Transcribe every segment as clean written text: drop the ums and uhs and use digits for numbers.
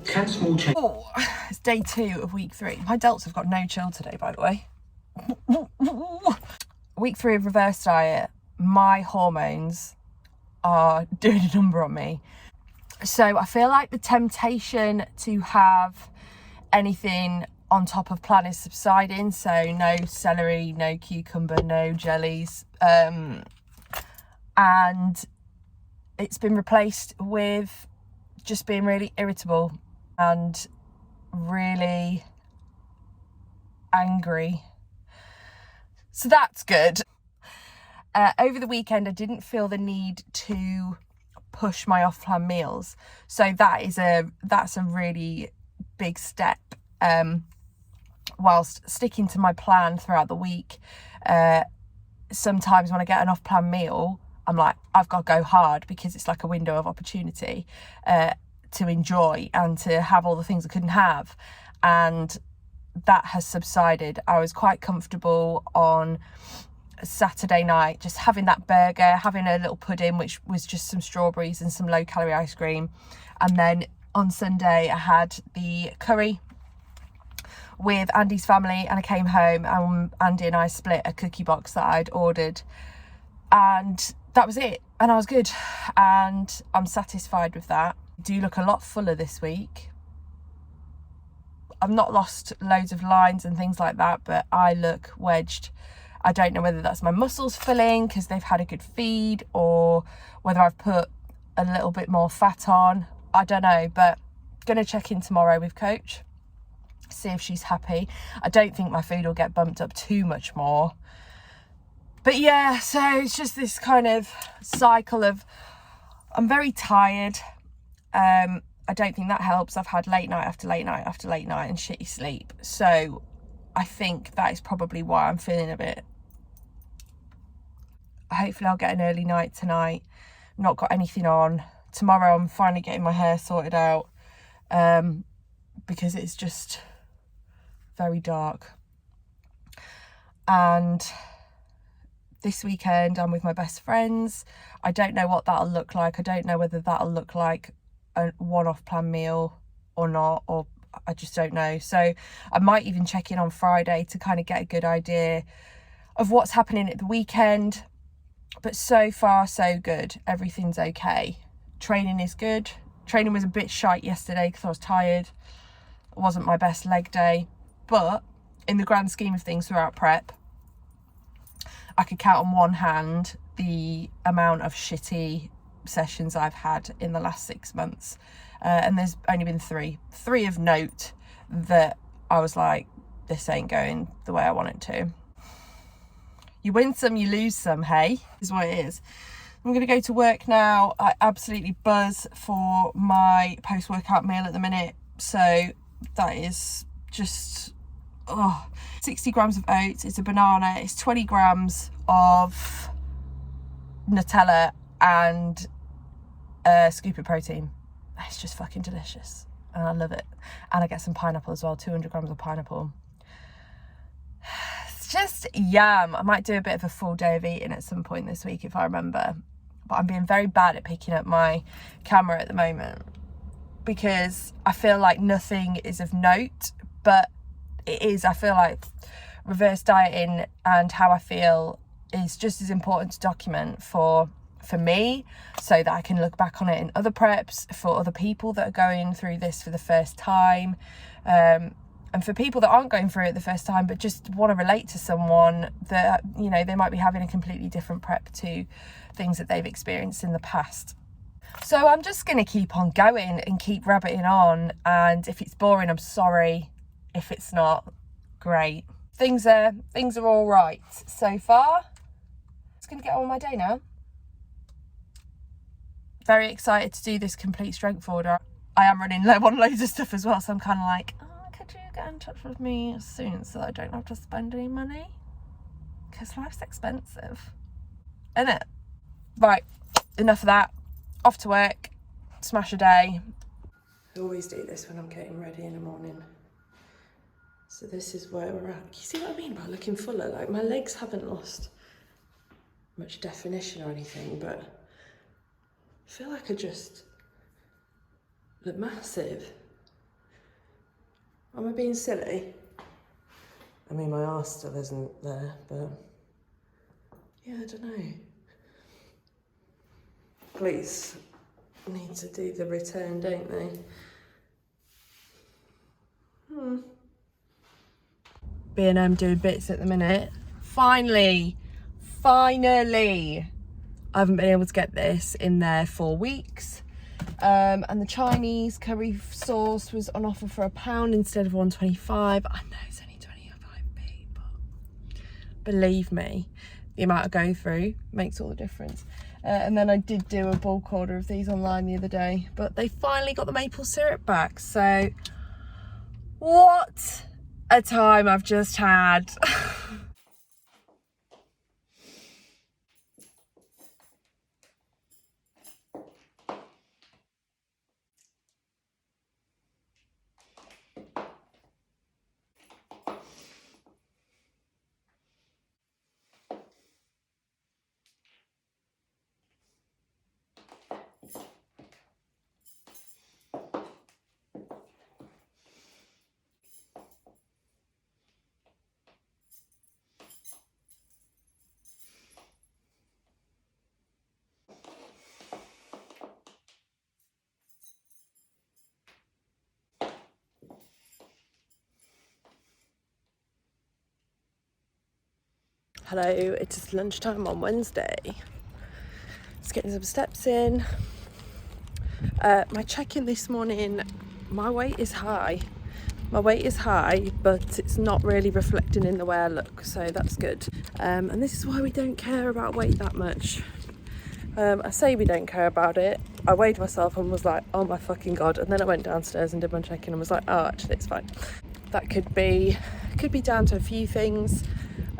Can small change? Oh, it's day 2 of week 3. My delts have got no chill today, by the way. Week 3 of reverse diet, my hormones are doing a number on me. So I feel like the temptation to have anything on top of plan is subsiding. So no celery, no cucumber, no jellies. And it's been replaced with just being really irritable and really angry. So that's good. Over the weekend, I didn't feel the need to push my off-plan meals. So that's a really big step. Whilst sticking to my plan throughout the week, sometimes when I get an off-plan meal, I'm like, I've got to go hard because it's like a window of opportunity to enjoy and to have all the things I couldn't have. And that has subsided. I was quite comfortable on Saturday night just having that burger, having a little pudding, which was just some strawberries and some low-calorie ice cream. And then on Sunday, I had the curry with Andy's family, and I came home and Andy and I split a cookie box that I'd ordered. And that was it, and I was good, and I'm satisfied with that. I do look a lot fuller this week. I've not lost loads of lines and things like that, but I look wedged. I don't know whether that's my muscles filling because they've had a good feed, or whether I've put a little bit more fat on. I don't know, but gonna check in tomorrow with Coach, see if she's happy. I don't think my food will get bumped up too much more. But yeah, so it's just this kind of cycle of, I'm very tired. I don't think that helps. I've had late night after late night after late night and shitty sleep. So I think that is probably why I'm feeling a bit. Hopefully I'll get an early night tonight. Not got anything on. Tomorrow I'm finally getting my hair sorted out because it's just very dark. And this weekend I'm with my best friends. I don't know what that'll look like. I don't know whether that'll look like a one-off plan meal or not, or I just don't know. So I might even check in on Friday to kind of get a good idea of what's happening at the weekend. But so far so good. Everything's okay. Training is good. Training was a bit shite yesterday because I was tired. It wasn't my best leg day, but in the grand scheme of things throughout prep, I could count on one hand the amount of shitty sessions I've had in the last 6 months. And there's only been three of note that I was like, this ain't going the way I want it to. You win some, you lose some, hey, is what it is. I'm going to go to work now. I absolutely buzz for my post-workout meal at the minute. So that is just, 60 grams of oats, it's a banana, it's 20 grams of Nutella and a scoop of protein. It's just fucking delicious and I love it. And I get some pineapple as well, 200 grams of pineapple. It's just yum. I might do a bit of a full day of eating at some point this week if I remember. But I'm being very bad at picking up my camera at the moment because I feel like nothing is of note, but it is. I feel like reverse dieting and how I feel is just as important to document for me, so that I can look back on it in other preps, for other people that are going through this for the first time, and for people that aren't going through it the first time but just want to relate to someone that, you know, they might be having a completely different prep to things that they've experienced in the past. So I'm just going to keep on going and keep rabbiting on, and if it's boring, I'm sorry. If it's not, great. Things are all right so far. Just going to get on with my day now. Very excited to do this complete strength order. I am running low on loads of stuff as well, so I'm kind of like, could you get in touch with me soon so that I don't have to spend any money? Because life's expensive, isn't it? Right, enough of that. Off to work, smash a day. I always do this when I'm getting ready in the morning. So this is where we're at. You see what I mean by looking fuller? Like, my legs haven't lost much definition or anything, but I feel like I just look massive. Am I being silly? I mean, my arse still isn't there, but yeah, I don't know. Police need to do the return, don't they? B&M doing bits at the minute. Finally, I haven't been able to get this in there for weeks. And the Chinese curry sauce was on offer for £1 instead of 1.25. I know it's only 25p, but believe me, the amount of go through makes all the difference. And then I did do a bulk order of these online the other day, but they finally got the maple syrup back. So what a time I've just had. Hello, it is lunchtime on Wednesday. Just getting some steps in. My check-in this morning, my weight is high. But it's not really reflecting in the way I look, so that's good. And this is why we don't care about weight that much. I say we don't care about it. I weighed myself and was like, oh my fucking God. And then I went downstairs and did my check-in and was like, oh, actually it's fine. That could be down to a few things.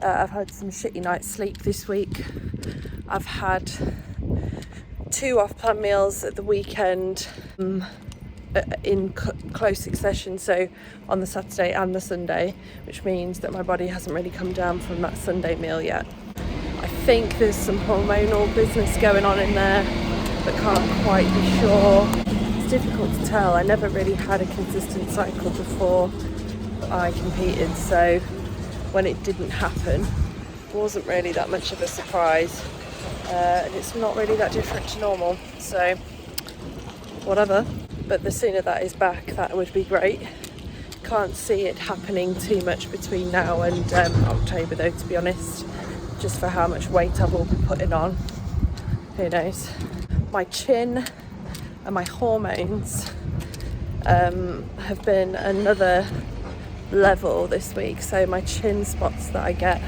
I've had some shitty night's sleep this week. I've had 2 off-plan meals at the weekend in close succession, so on the Saturday and the Sunday, which means that my body hasn't really come down from that Sunday meal yet. I think there's some hormonal business going on in there, but can't quite be sure. It's difficult to tell. I never really had a consistent cycle before I competed, so when it didn't happen, it wasn't really that much of a surprise, and it's not really that different to normal, so whatever. But the sooner that is back, that would be great. Can't see it happening too much between now and October though, to be honest, just for how much weight I will be putting on. Who knows? My chin and my hormones have been another level this week. So my chin spots that I get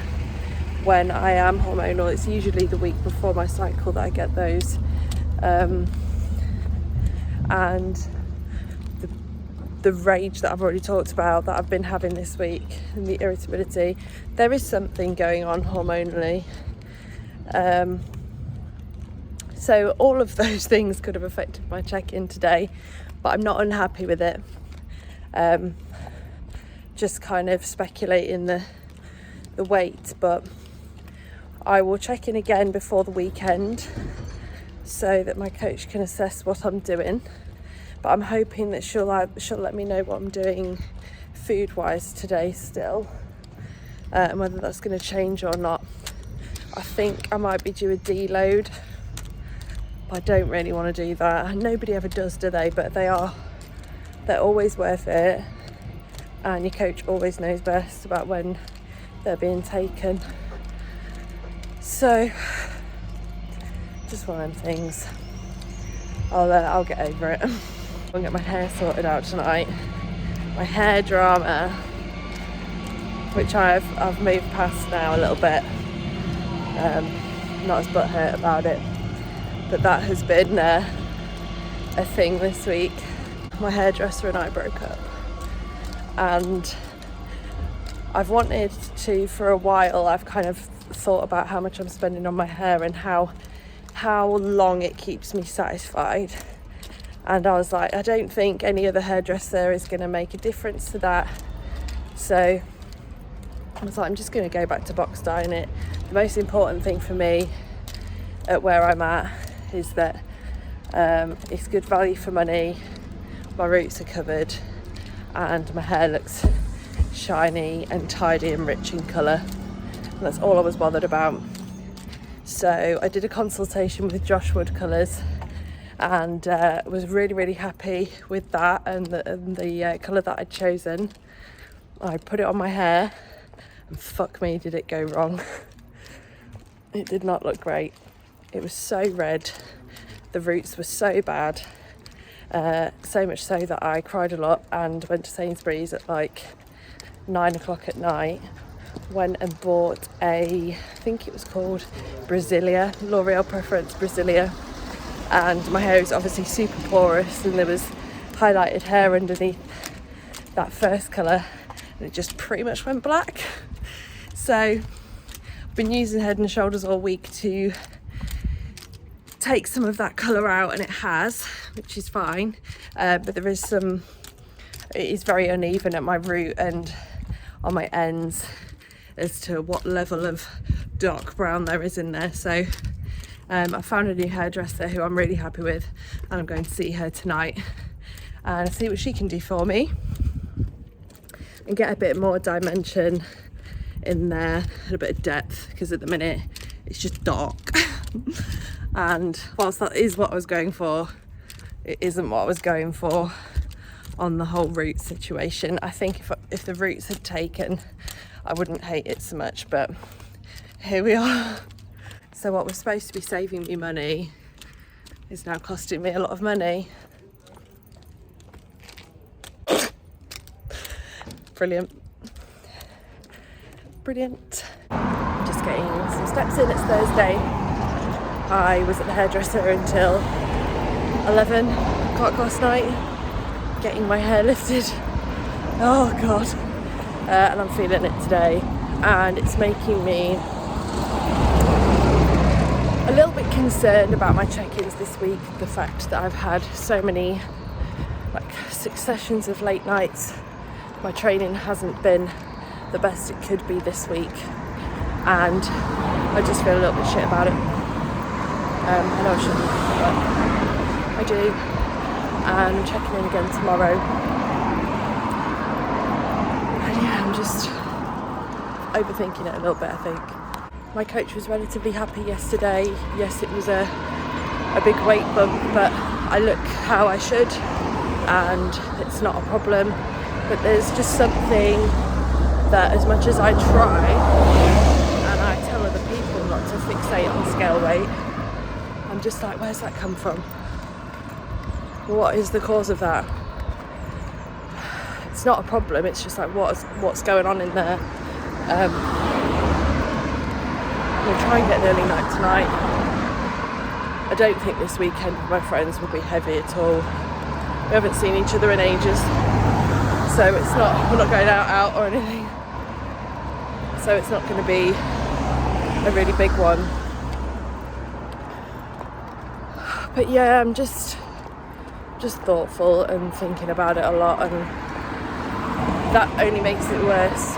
when I am hormonal, it's usually the week before my cycle that I get those, and the rage that I've already talked about that I've been having this week, and the irritability, there is something going on hormonally, so all of those things could have affected my check-in today, but I'm not unhappy with it. Just kind of speculating the weight, but I will check in again before the weekend so that my coach can assess what I'm doing. But I'm hoping that she'll let me know what I'm doing food-wise today still, and whether that's going to change or not. I think I might be due a deload, but I don't really want to do that. Nobody ever does, do they? But they're always worth it. And your coach always knows best about when they're being taken. So, just one of them things. I'll get over it. I'll get my hair sorted out tonight. My hair drama, which I've moved past now a little bit. Not as butthurt about it, but that has been a thing this week. My hairdresser and I broke up. And I've wanted to for a while. I've kind of thought about how much I'm spending on my hair and how long it keeps me satisfied, and I was like, I don't think any other hairdresser is going to make a difference to that, so I was like, I'm just going to go back to box dyeing it. The most important thing for me at where I'm at is that it's good value for money. my roots are covered and my hair looks shiny and tidy and rich in colour. And that's all I was bothered about. So I did a consultation with Josh Wood Colours and was really happy with that and the colour that I'd chosen. I put it on my hair and fuck me, did it go wrong. It did not look great. It was so red, the roots were so bad, so much so that I cried a lot and went to Sainsbury's at like 9 o'clock at night, went and bought I think it was called Brasilia, L'Oreal Preference Brasilia, and my hair is obviously super porous and there was highlighted hair underneath that first colour and it just pretty much went black. So I've been using Head and Shoulders all week to take some of that colour out, and it has, which is fine, but there is some, it is very uneven at my root and on my ends as to what level of dark brown there is in there. So I found a new hairdresser who I'm really happy with, and I'm going to see her tonight and see what she can do for me and get a bit more dimension in there and a bit of depth, because at the minute it's just dark. And whilst that is what I was going for, it isn't what I was going for on the whole root situation. I think if the roots had taken, I wouldn't hate it so much, but here we are. So what was supposed to be saving me money is now costing me a lot of money. Brilliant. Just getting some steps in. It's Thursday. I was at the hairdresser until 11 o'clock last night, getting my hair lifted. Oh God. And I'm feeling it today, and it's making me a little bit concerned about my check-ins this week. The fact that I've had so many successions of late nights. My training hasn't been the best it could be this week, and I just feel a little bit shit about it. I know I shouldn't, but I do, and I'm checking in again tomorrow. And yeah, I'm just overthinking it a little bit, I think. My coach was relatively happy yesterday. Yes, it was a big weight bump, but I look how I should and it's not a problem. But there's just something that, as much as I try and I tell other people not to fixate on scale weight, I'm just like, where's that come from? What is the cause of that? It's not a problem, it's just like what's going on in there. We'll try and get an early night tonight. I don't think this weekend with my friends will be heavy at all. We haven't seen each other in ages, so we're not going out or anything. So it's not going to be a really big one. But yeah, I'm just thoughtful and thinking about it a lot, and that only makes it worse.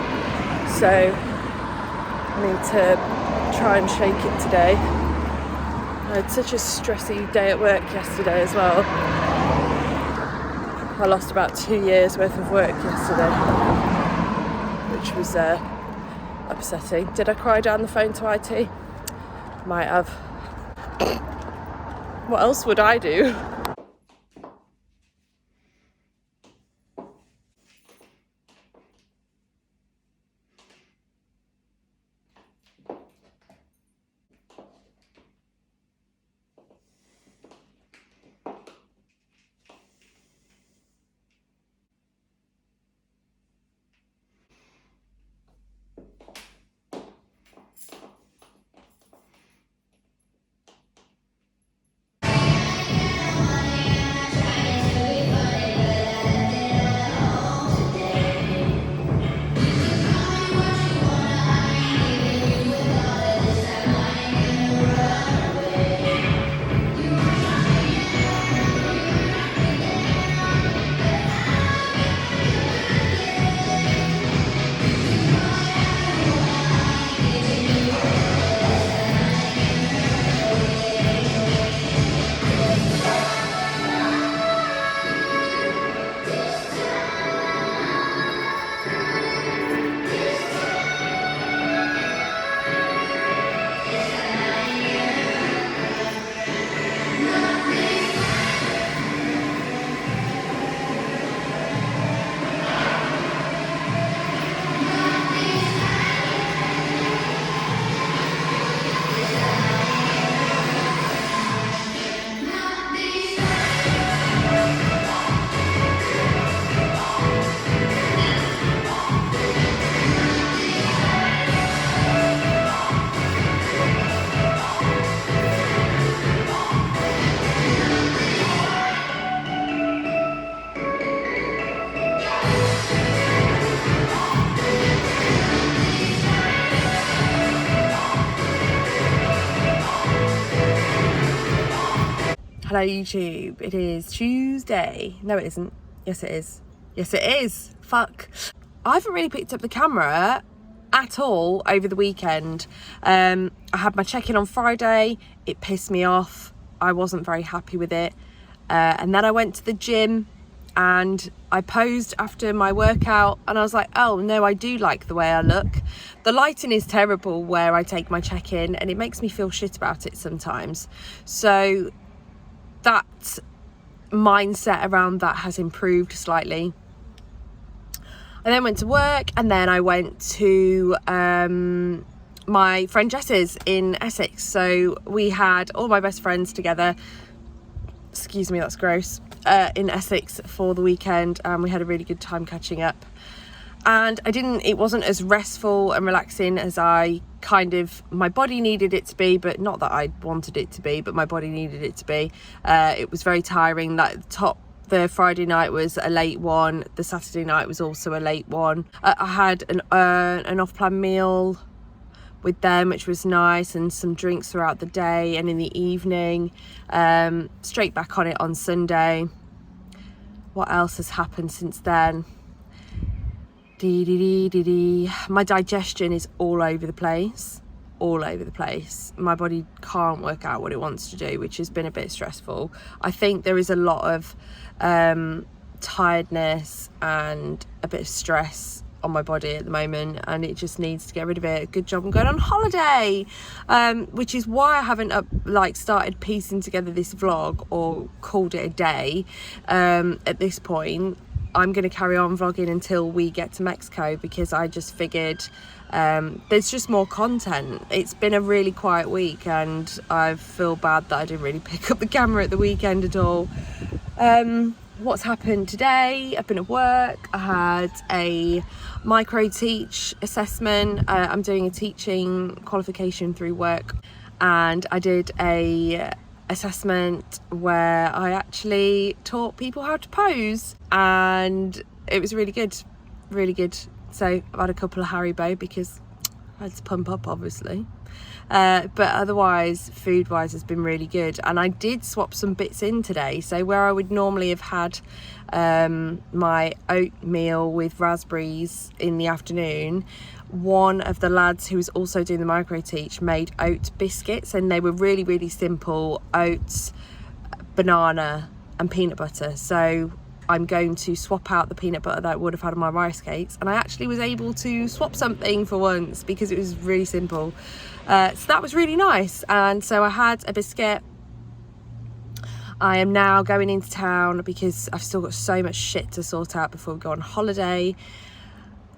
So I need to try and shake it today. I had such a stressy day at work yesterday as well. I lost about 2 years worth of work yesterday, which was upsetting. Did I cry down the phone to IT? Might have. What else would I do? Hello YouTube, it is Tuesday. No it isn't. Yes it is. Yes it is. Fuck. I haven't really picked up the camera at all over the weekend. I had my check-in on Friday. It pissed me off. I wasn't very happy with it. And then I went to the gym and I posed after my workout and I was like, oh no, I do like the way I look. The lighting is terrible where I take my check-in and it makes me feel shit about it sometimes. So that mindset around that has improved slightly. I then went to work and then I went to my friend Jess's in Essex. So we had all my best friends together. Excuse me, that's gross. In Essex for the weekend, and we had a really good time catching up. And it wasn't as restful and relaxing as my body needed it to be, but not that I wanted it to be, but my body needed it to be. It was very tiring. The Friday night was a late one. The Saturday night was also a late one. I had an off-plan meal with them, which was nice, and some drinks throughout the day and in the evening. Straight back on it on Sunday. What else has happened since then? My digestion is all over the place. My body can't work out what it wants to do, which has been a bit stressful. I think there is a lot of tiredness and a bit of stress on my body at the moment, and it just needs to get rid of it. Good job I'm going on holiday, which is why I haven't started piecing together this vlog or called it a day. At this point I'm going to carry on vlogging until we get to Mexico, because I just figured there's just more content. It's been a really quiet week and I feel bad that I didn't really pick up the camera at the weekend at all. What's happened today? I've been at work. I had a micro teach assessment. I'm doing a teaching qualification through work, and I did a assessment where I actually taught people how to pose, and it was really good. So I've had a couple of Haribo because I had to pump up, obviously. But otherwise, food wise, has been really good. And I did swap some bits in today. So where I would normally have had my oatmeal with raspberries in the afternoon, one of the lads who was also doing the micro teach made oat biscuits, and they were really, really simple: oats, banana and peanut butter. So I'm going to swap out the peanut butter that I would have had on my rice cakes, and I actually was able to swap something for once because it was really simple. So that was really nice. And so I had a biscuit. I am now going into town because I've still got so much shit to sort out before we go on holiday.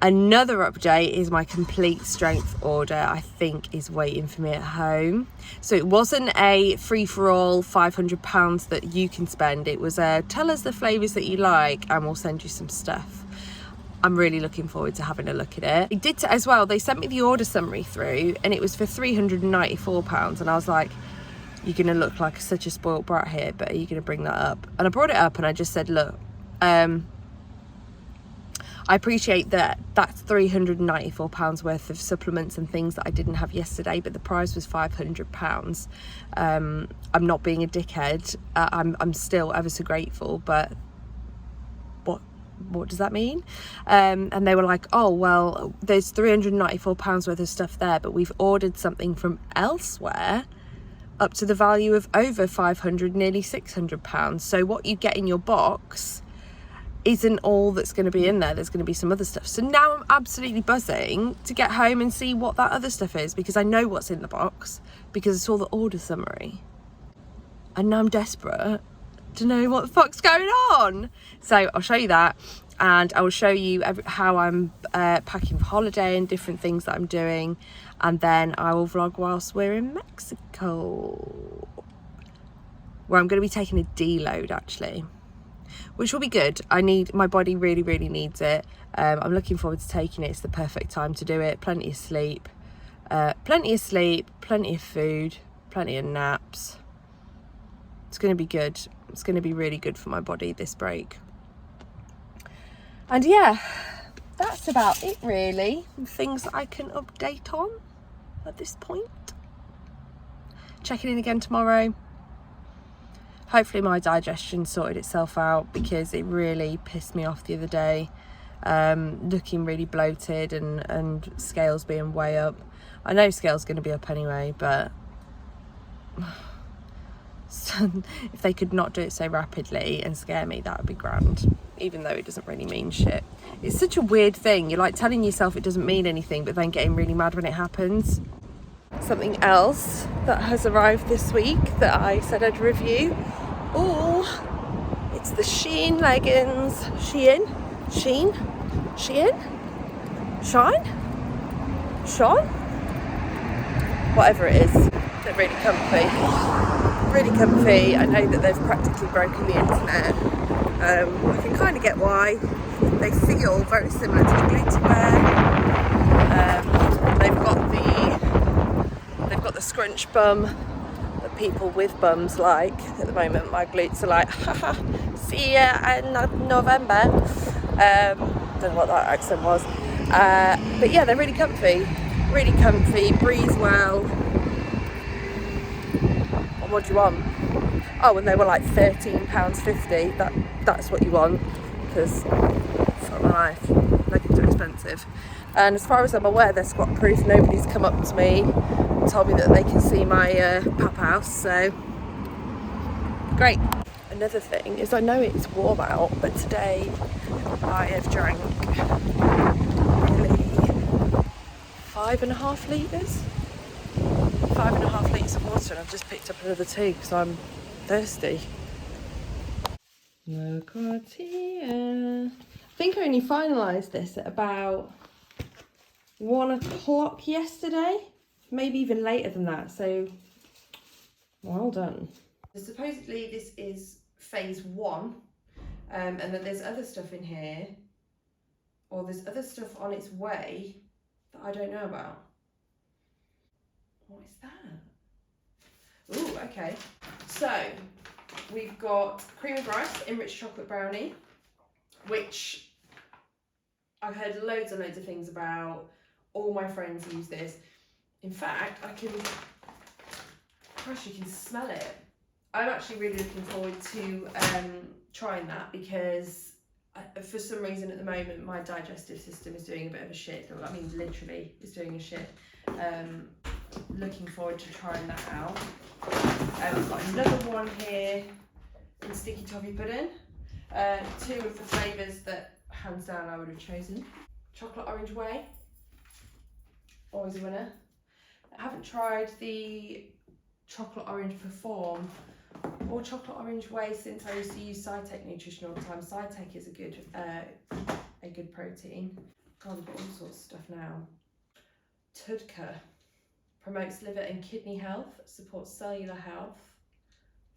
Another update is my complete strength order, I think, is waiting for me at home. So it wasn't a free-for-all £500 that you can spend. It was tell us the flavours that you like and we'll send you some stuff. I'm really looking forward to having a look at it. It did as well. They sent me the order summary through and it was for £394, and I was like, you're going to look like such a spoiled brat here, but are you going to bring that up? And I brought it up and I just said, look, I appreciate that that's £394 worth of supplements and things that I didn't have yesterday, but the price was £500. I'm not being a dickhead. I'm still ever so grateful, but what does that mean? And they were like, oh well, there's £394 worth of stuff there, but we've ordered something from elsewhere up to the value of over £500, nearly £600. So what you get in your box isn't all that's going to be in there. There's going to be some other stuff. So now I'm absolutely buzzing to get home and see what that other stuff is, because I know what's in the box because I saw the order summary, and now I'm desperate to know what the fuck's going on. So I'll show you that, and I will show you how I'm packing for holiday and different things that I'm doing, and then I will vlog whilst we're in Mexico, where I'm going to be taking a deload actually, which will be good. My body really, really needs it. I'm looking forward to taking it. It's the perfect time to do it. Plenty of sleep, plenty of food, plenty of naps. It's going to be good. It's going to be really good for my body, this break. And yeah, that's about it really. Things that I can update on at this point. Checking in again tomorrow. hopefully my digestion sorted itself out, because it really pissed me off the other day, looking really bloated and scales being way up. I know scales going to be up anyway, but if they could not do it so rapidly and scare me, that would be grand, even though it doesn't really mean shit. It's such a weird thing. You're like telling yourself it doesn't mean anything, but then getting really mad when it happens. Something else that has arrived this week that I said I'd review. Oh, it's the Shein leggings. Shein? Sean? Whatever it is. They're really comfy. I know that they've practically broken the internet. I can kind of get why. They feel very similar to the glute wear. They've got the scrunch bum that people with bums like. At the moment, my glutes are like, haha, see ya in November. Don't know what that accent was. But yeah, they're really comfy, breathe well. What do you want? Oh, and they were like £13.50. That's what you want, because fuck my life, leggings are expensive. And as far as I'm aware, they're squat proof. Nobody's come up to me and told me that they can see my pap house, so great. Another thing is, I know it's warm out, but today I have drank nearly 5.5 litres. 5.5 litres of water, and I've just picked up another 2 because I'm thirsty. Look what's here. I think I only finalised this at about 1 o'clock yesterday, maybe even later than that, so well done. So supposedly this is phase 1, and that there's other stuff in here, or there's other stuff on its way that I don't know about. What is that? Ooh, okay. So we've got cream of rice enriched chocolate brownie, which I've heard loads and loads of things about. All my friends use this. In fact, gosh, you can smell it. I'm actually really looking forward to trying that, because for some reason at the moment my digestive system is doing a bit of a shit. I mean, literally, it's doing a shit. Looking forward to trying that out. I've got another one here in sticky toffee pudding. 2 of the flavours that hands down I would have chosen. Chocolate orange whey, always a winner. I haven't tried the chocolate orange perform or chocolate orange whey since I used to use Cytec nutrition all the time. Cytec is a good protein. God, we've got all sorts of stuff now. Tudka promotes liver and kidney health, supports cellular health,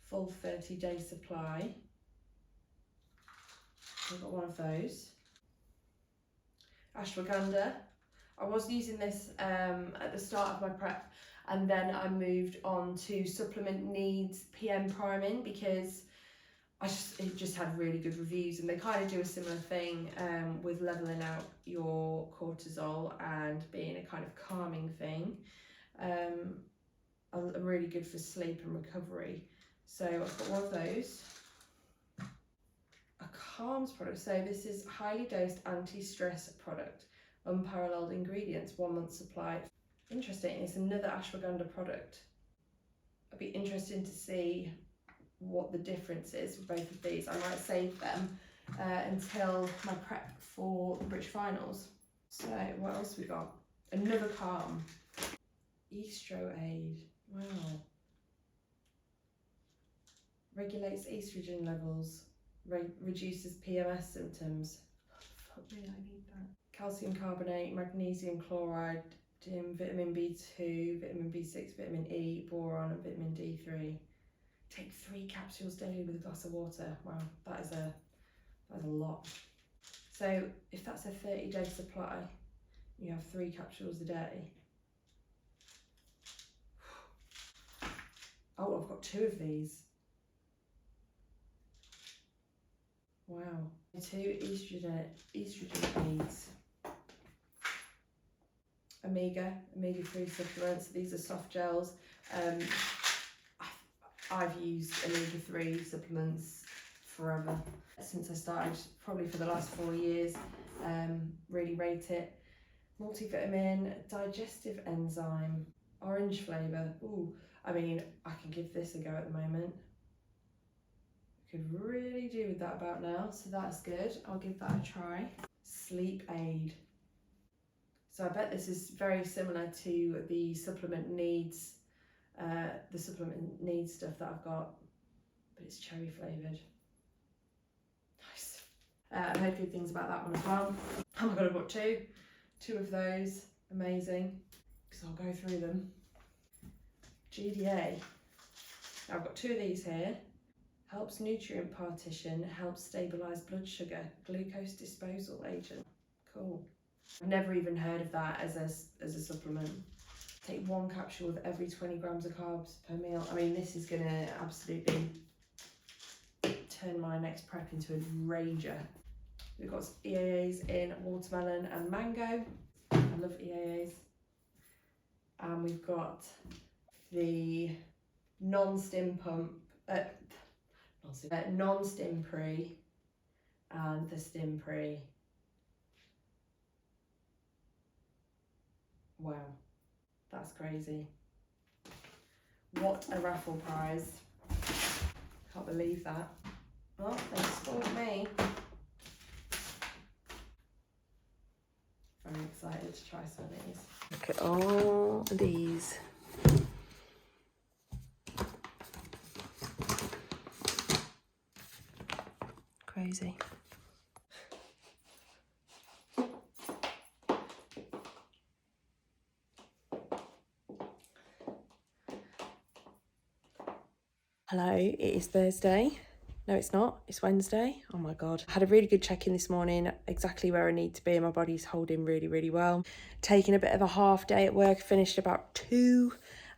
full 30-day supply. I've got one of those. Ashwagandha. I was using this at the start of my prep, and then I moved on to Supplement Needs PM Priming, because it just had really good reviews, and they kind of do a similar thing with leveling out your cortisol and being a kind of calming thing. Are really good for sleep and recovery. So I've got one of those. A calms product. So this is highly dosed anti-stress product. Unparalleled ingredients, 1 month supply. Interesting, it's another ashwagandha product. I'd be interested to see what the difference is with both of these. I might save them until my prep for the British finals. So what else we got? Another calm. Estro aid. Wow. Regulates estrogen levels. Reduces PMS symptoms. Fuck me, I need that. Calcium carbonate, magnesium chloride, vitamin B2, vitamin B6, vitamin E, boron, and vitamin D3. Take 3 capsules daily with a glass of water. Wow, that is a lot. So if that's a 30-day supply, you have 3 capsules a day. Oh, I've got 2 of these. Wow. 2 estrogen aids. Omega-3 supplements. These are soft gels. I've used omega-3 supplements forever, since I started, probably for the last 4 years. Really rate it. Multivitamin, digestive enzyme, orange flavour. Ooh, I mean, I can give this a go at the moment. Could really do with that about now, so that's good. I'll give that a try. Sleep aid. So I bet this is very similar to the supplement needs stuff that I've got, but it's cherry flavoured. Nice. I've heard good things about that one as well. Oh my god, I've got two of those. Amazing. Because I'll go through them. GDA. I've got 2 of these here. Helps nutrient partition, helps stabilise blood sugar, glucose disposal agent. Cool. I've never even heard of that as a supplement. Take 1 capsule with every 20 grams of carbs per meal. I mean, this is gonna absolutely turn my next prep into a rager. We've got EAAs in watermelon and mango. I love EAAs. And we've got the non-stim pre and the stim pre. Wow, that's crazy. What a raffle prize. Can't believe that. Well, they spoiled me. Very excited to try some of these. Look at all these. Crazy. Hello, it is Thursday. No, it's not. It's Wednesday. Oh my God. I had a really good check-in this morning, exactly where I need to be. My body's holding really, really well. Taking a bit of a half day at work, finished about 2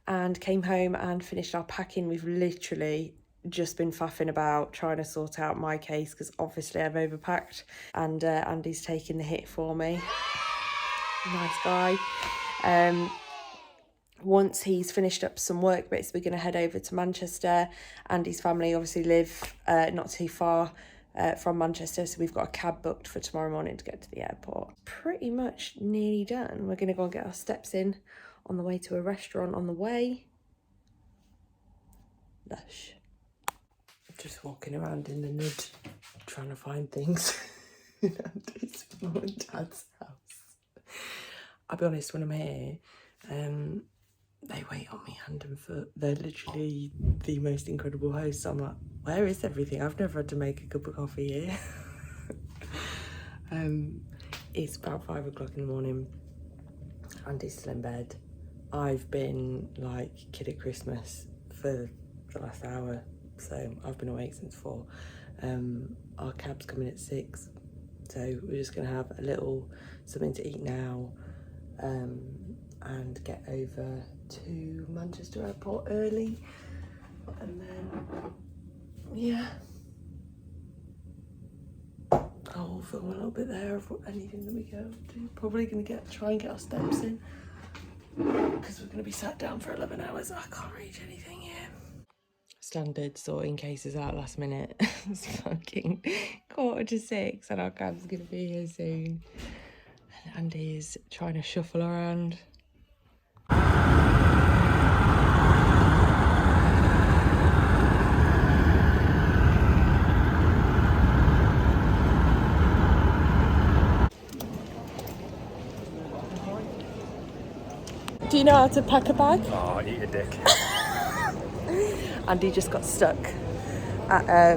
and came home and finished our packing. We've literally just been faffing about trying to sort out my case because obviously I've overpacked, and Andy's taking the hit for me. Nice guy. Once he's finished up some work bits, we're going to head over to Manchester. Andy's family obviously live not too far from Manchester, so we've got a cab booked for tomorrow morning to get to the airport. Pretty much nearly done. We're going to go and get our steps in on the way to a restaurant on the way. Lush. Just walking around in the nud trying to find things in Andy's mum and dad's house. I'll be honest, when I'm here, they wait on me hand and foot. They're literally the most incredible hosts. I'm like, where is everything? I've never had to make a cup of coffee here. It's about 5 o'clock in the morning. Andy's still in bed. I've been like kid at Christmas for the last hour, so I've been awake since 4. Our cab's coming at 6, so we're just gonna have a little something to eat now, and get over to Manchester Airport early, and then yeah, I'll film a little bit there of anything that we go to. Probably gonna try and get our steps in because we're gonna be sat down for 11 hours. I can't reach anything yet. Standard sorting cases out last minute. It's fucking 5:45 and our cab's gonna be here soon. And Andy's trying to shuffle around. Do you know how to pack a bag? Oh, eat a dick. Andy just got stuck at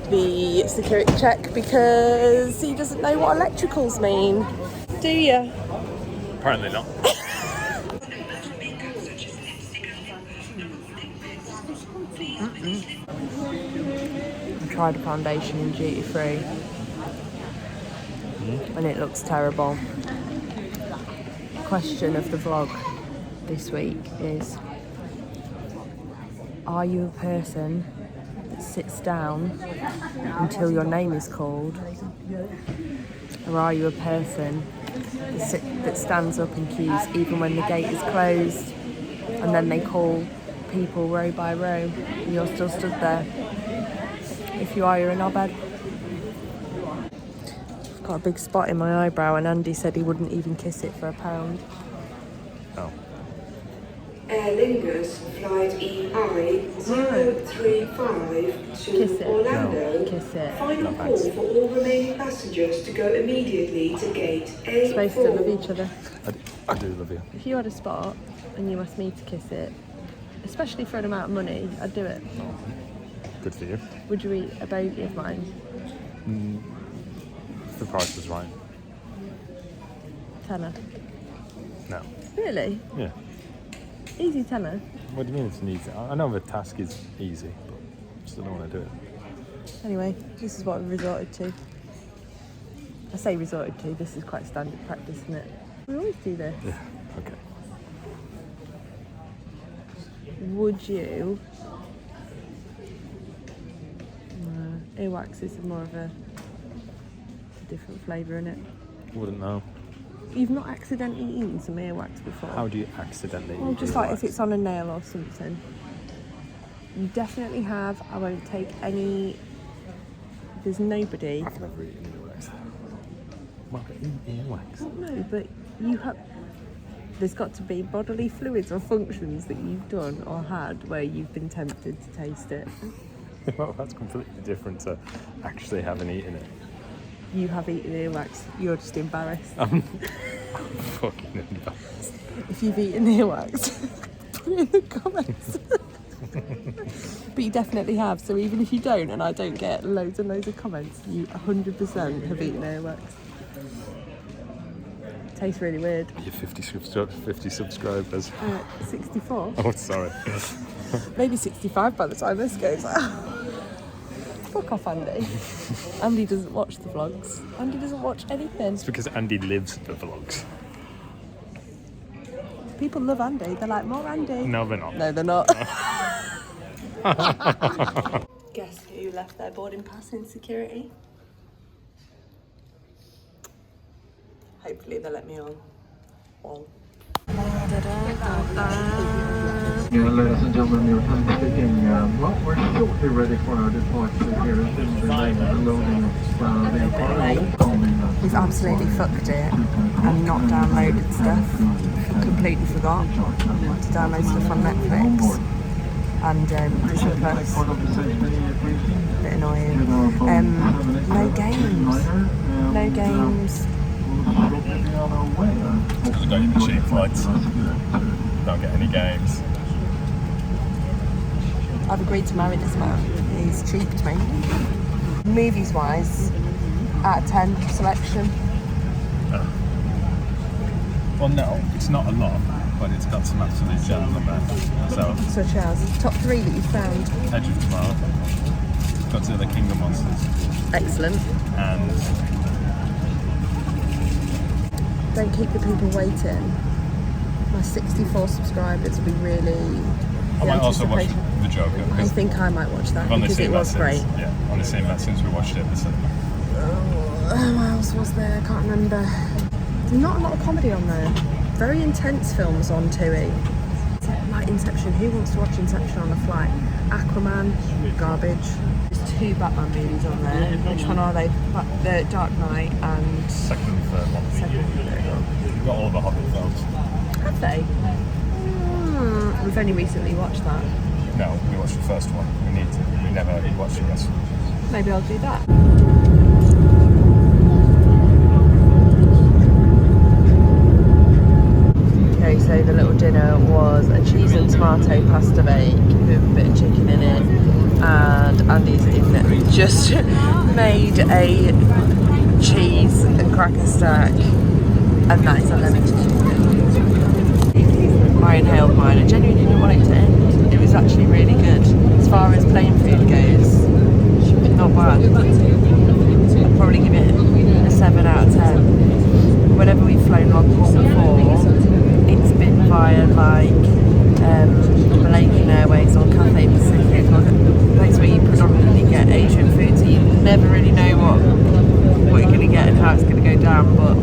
the security check because he doesn't know what electricals mean. Do you? Apparently not. I tried a foundation in duty free and it looks terrible. Question of the vlog this week is, are you a person that sits down until your name is called, or are you a person that stands up and queues even when the gate is closed and then they call people row by row, and you're still stood there. If you are, you're a knobhead. I've got a big spot in my eyebrow, and Andy said he wouldn't even kiss it for £1. Oh. Aer Lingus flight EI-035 to Kiss it. Orlando. No. Kiss it. Final No, call thanks. for all remaining passengers to go immediately to gate A4. Supposed to love each other. I do love you. If you had a spot and you asked me to kiss it, especially for an amount of money, I'd do it. Oh, good for you. Would you eat a bogey of mine? If the price was right. Tenner. No. Really? Yeah. Easy tenner. What do you mean it's an easy? I know the task is easy, but I still don't want to do it. Anyway, this is what we've resorted to. I say resorted to, this is quite standard practice, isn't it? We always do this. Yeah. Okay. Would you... earwax is more of a different flavour, innit? Wouldn't know. You've not accidentally eaten some earwax before? How do you accidentally? Well, eat just like if earwax? it's on a nail or something. You definitely have. I won't take any... There's nobody... I've never eaten earwax. Well, earwax. No, but you have... There's got to be bodily fluids or functions that you've done or had where you've been tempted to taste it. Well, that's completely different to actually having eaten it. You have eaten earwax. You're just embarrassed. I'm fucking embarrassed. If you've eaten earwax, put it in the comments. But you definitely have. So even if you don't, and I don't get loads and loads of comments, you 100% have eaten earwax. Tastes really weird. You're 50 subscribers. 64. Oh, sorry. Maybe 65 by the time this goes out. Fuck off, Andy. Andy doesn't watch the vlogs. Andy doesn't watch anything. It's because Andy lives the vlogs. People love Andy. They're like, more Andy. No, they're not. No, they're not. Guess who left their boarding pass in security? Hopefully they'll let me on. Well. Yeah, ladies and gentlemen, your time speaking. Well, we're shortly ready for our departure here in the lane of the loading of the We've absolutely fucked it and not downloaded stuff. Completely forgot to download stuff on Netflix and Disney Plus. Bit annoying. No games. No games. Because we've got your cheap flights. Don't get any games. I've agreed to marry this man. He's cheap to me. Movies wise, out of 10 selection. Well, no, it's not a lot, but it's got some absolute gems on there. So, Such as top 3 that you found. Edge of Tomorrow, Godzilla King of Monsters, Excellent. and Don't keep the people waiting. My 64 subscribers will be really... I might also watch The Joker. I think I might watch that I've only because seen it was that great. since, yeah, I've only seen that since we watched it at the cinema. What else was there? I can't remember. Not a lot of comedy on there. Very intense films on TUI. Like Inception. Who wants to watch Inception on a flight? Aquaman, garbage. There's 2 Batman movies on there. Which one are they? The Dark Knight and... Second and third one. Second and third one. We've got all the Hobbit films. Have they? We've only recently watched that. No, we watched the first one. We need to. We never watched the rest. Maybe I'll do that. Okay, so the little dinner was a cheese and tomato pasta bake with a bit of chicken in it, and Andy's just made a cheese and cracker stack, and that is a lemon chicken. I inhaled mine. I genuinely didn't want it to end. It was actually really good. As far as plain food goes, not bad. I'd probably give it a 7 out of 10. Whenever we've flown long haul before, it's been via like Malaysian Airways or Cathay Pacific, or a place where you predominantly get Asian food, so you never really know what you're going to get and how it's going to go down, but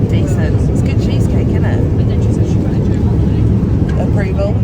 decent. It's good cheesecake, isn't it? Approval.